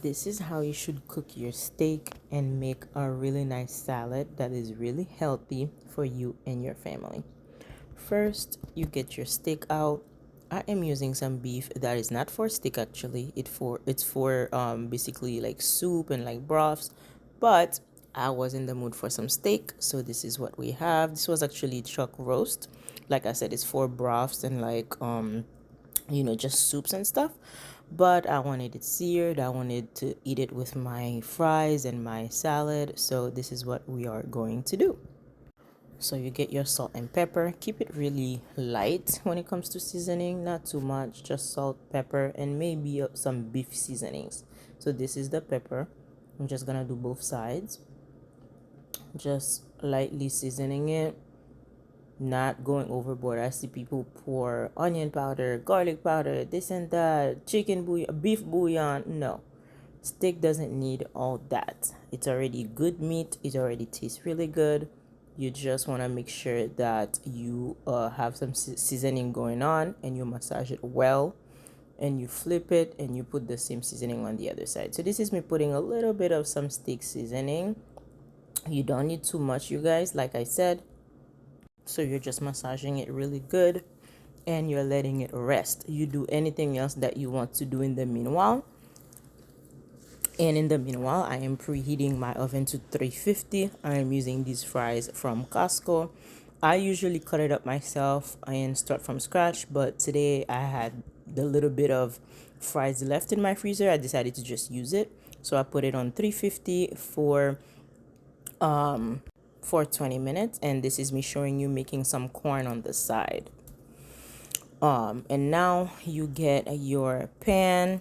This is how you should cook your steak and make a really nice salad that is really healthy for you and your family. First, you get your steak out. I am using some beef that is not for steak actually. It's for basically like soup and like broths, but I was in the mood for some steak, so this is what we have. This was actually chuck roast. Like I said, it's for broths and like just soups and stuff. But I wanted it seared. I wanted to eat it with my fries and my salad. So this is what we are going to do. So you get your salt and pepper. Keep it really light when it comes to seasoning, not too much, just salt, pepper, and maybe some beef seasonings. So this is the pepper. I'm just gonna do both sides, just lightly seasoning it, not going overboard. I see people pour onion powder, garlic powder, this and that, chicken bouillon, beef bouillon. No, steak doesn't need all that. It's already good meat, it already tastes really good. You just want to make sure that you have some seasoning going on and you massage it well, and you flip it and you put the same seasoning on the other side. So this is me putting a little bit of some steak seasoning. You don't need too much, you guys, like I said. So you're just massaging it really good and you're letting it rest. You do anything else that you want to do in the meanwhile. And in the meanwhile, I am preheating my oven to 350. I am using these fries from Costco. I usually cut it up myself and start from scratch, but today I had the little bit of fries left in my freezer. I decided to just use it. So I put it on 350 for 20 minutes, and this is me showing you making some corn on the side. And now you get your pan.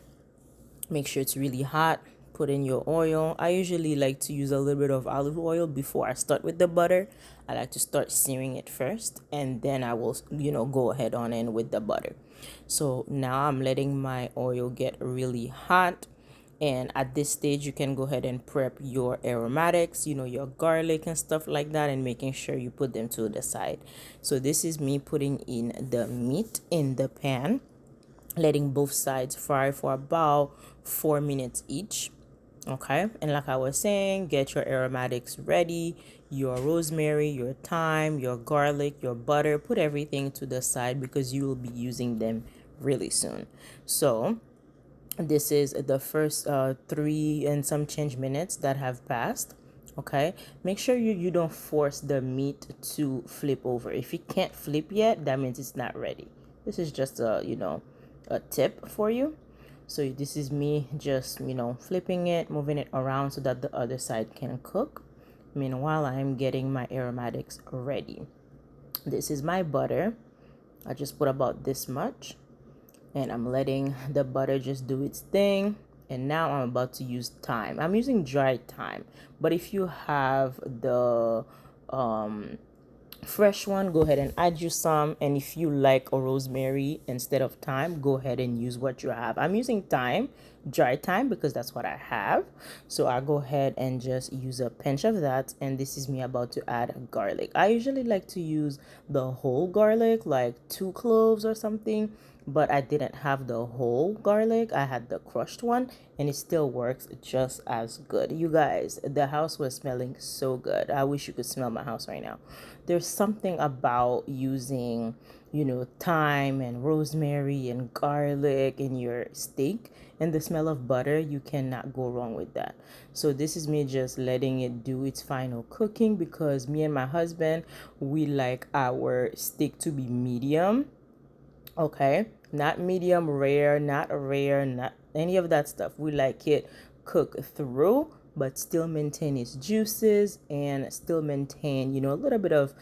Make sure it's really hot. Put in your oil. I usually like to use a little bit of olive oil before I start with the butter. I like to start searing it first, and then I will, go ahead on in with the butter. So now I'm letting my oil get really hot. And at this stage, you can go ahead and prep your aromatics, your garlic and stuff like that, and making sure you put them to the side. So this is me putting in the meat in the pan, letting both sides fry for about 4 minutes each. Okay, and like I was saying, get your aromatics ready, your rosemary, your thyme, your garlic, your butter. Put everything to the side because you will be using them really soon. So this is the first 3 and some change minutes that have passed. Okay, make sure you don't force the meat to flip over. If it can't flip yet, that means it's not ready. This is just a tip for you. So this is me just flipping it, moving it around so that the other side can cook. Meanwhile, I am getting my aromatics ready. This is my butter. I just put about this much, and I'm letting the butter just do its thing. And now I'm about to use thyme. I'm using dried thyme, but if you have the fresh one, go ahead and add you some. And if you like a rosemary instead of thyme, go ahead and use what you have. I'm using thyme, dry thyme, because that's what I have. So I go ahead and just use a pinch of that. And this is me about to add garlic. I usually like to use the whole garlic, like 2 cloves or something, but I didn't have the whole garlic. I had the crushed one, and it still works just as good. You guys, the house was smelling so good. I wish you could smell my house right now. There's something about using, thyme and rosemary and garlic in your steak, and the smell of butter. You cannot go wrong with that. So this is me just letting it do its final cooking, because me and my husband, we like our steak to be medium. Okay, not medium rare, not rare, not any of that stuff. We like it cooked through, but still maintain its juices and still maintain, a little bit of,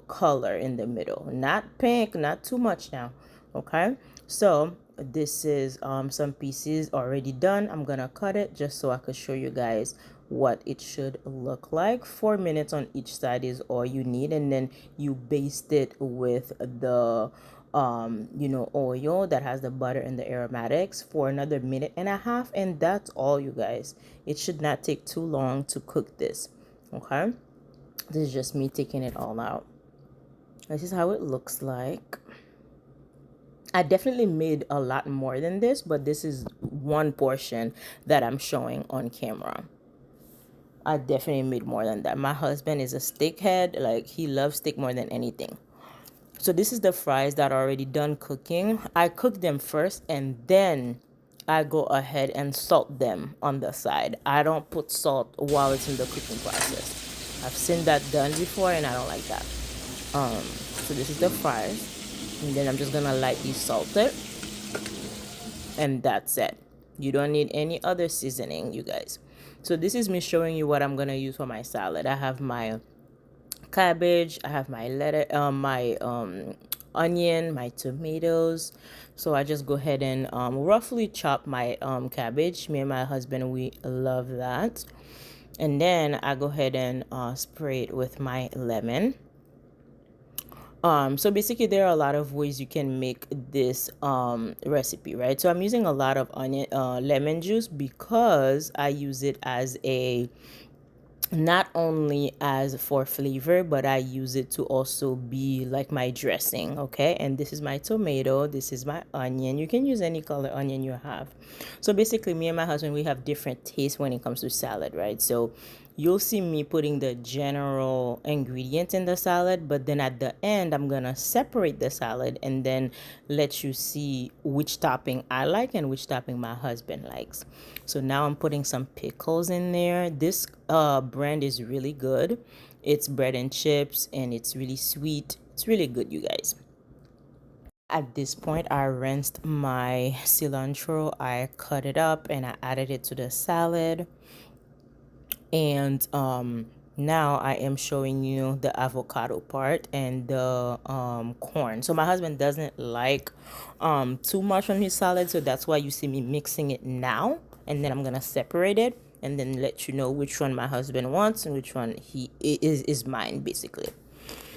color in the middle. Not pink, not too much now. Okay, so this is some pieces already done. I'm gonna cut it just so I could show you guys what it should look like. 4 minutes on each side is all you need, and then you baste it with the oil that has the butter and the aromatics for another minute and a half, and that's all, you guys. It should not take too long to cook this. Okay, this is just me taking it all out. This is how it looks like. I definitely made a lot more than this, but this is one portion that I'm showing on camera. I definitely made more than that. My husband is a steak head. Like, he loves steak more than anything. So this is the fries that are already done cooking. I cook them first and then I go ahead and salt them on the side. I don't put salt while it's in the cooking process. I've seen that done before and I don't like that. So this is the fries. And then I'm just gonna lightly salt it. And that's it. You don't need any other seasoning, you guys. So this is me showing you what I'm gonna use for my salad. I have my cabbage, I have my onion, my tomatoes. So I just go ahead and roughly chop my cabbage. Me and my husband, we love that. And then I go ahead and spray it with my lemon. So basically there are a lot of ways you can make this recipe, right? So I'm using a lot of lemon juice because I use it as a not only as for flavor, but I use it to also be like my dressing. Okay, and this is my tomato, this is my onion. You can use any color onion you have. So basically me and my husband, we have different tastes when it comes to salad, right? So you'll see me putting the general ingredient in the salad, but then at the end I'm gonna separate the salad and then let you see which topping I like and which topping my husband likes. So now I'm putting some pickles in there. This brand is really good. It's bread and chips and it's really sweet. It's really good, you guys. At this point, I rinsed my cilantro, I cut it up and I added it to the salad. And now I am showing you the avocado part and the corn. So my husband doesn't like too much on his salad, so that's why you see me mixing it now. And then I'm gonna separate it and then let you know which one my husband wants and which one he is mine, basically.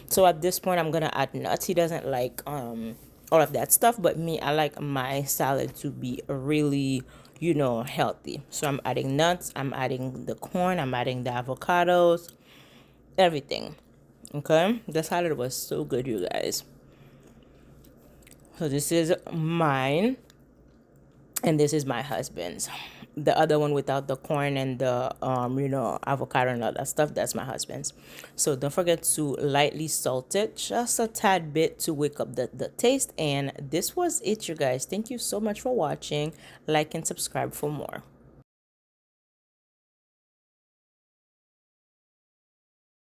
So at this point, I'm gonna add nuts. He doesn't like all of that stuff, but me, I like my salad to be really, healthy. So I'm adding nuts, I'm adding the corn, I'm adding the avocados, everything. Okay, the salad was so good, you guys. So this is mine and this is my husband's. The other one without the corn and the avocado and all that stuff, that's my husband's. So don't forget to lightly salt it just a tad bit to wake up the taste. And this was it, you guys. Thank you so much for watching. Like and subscribe for more.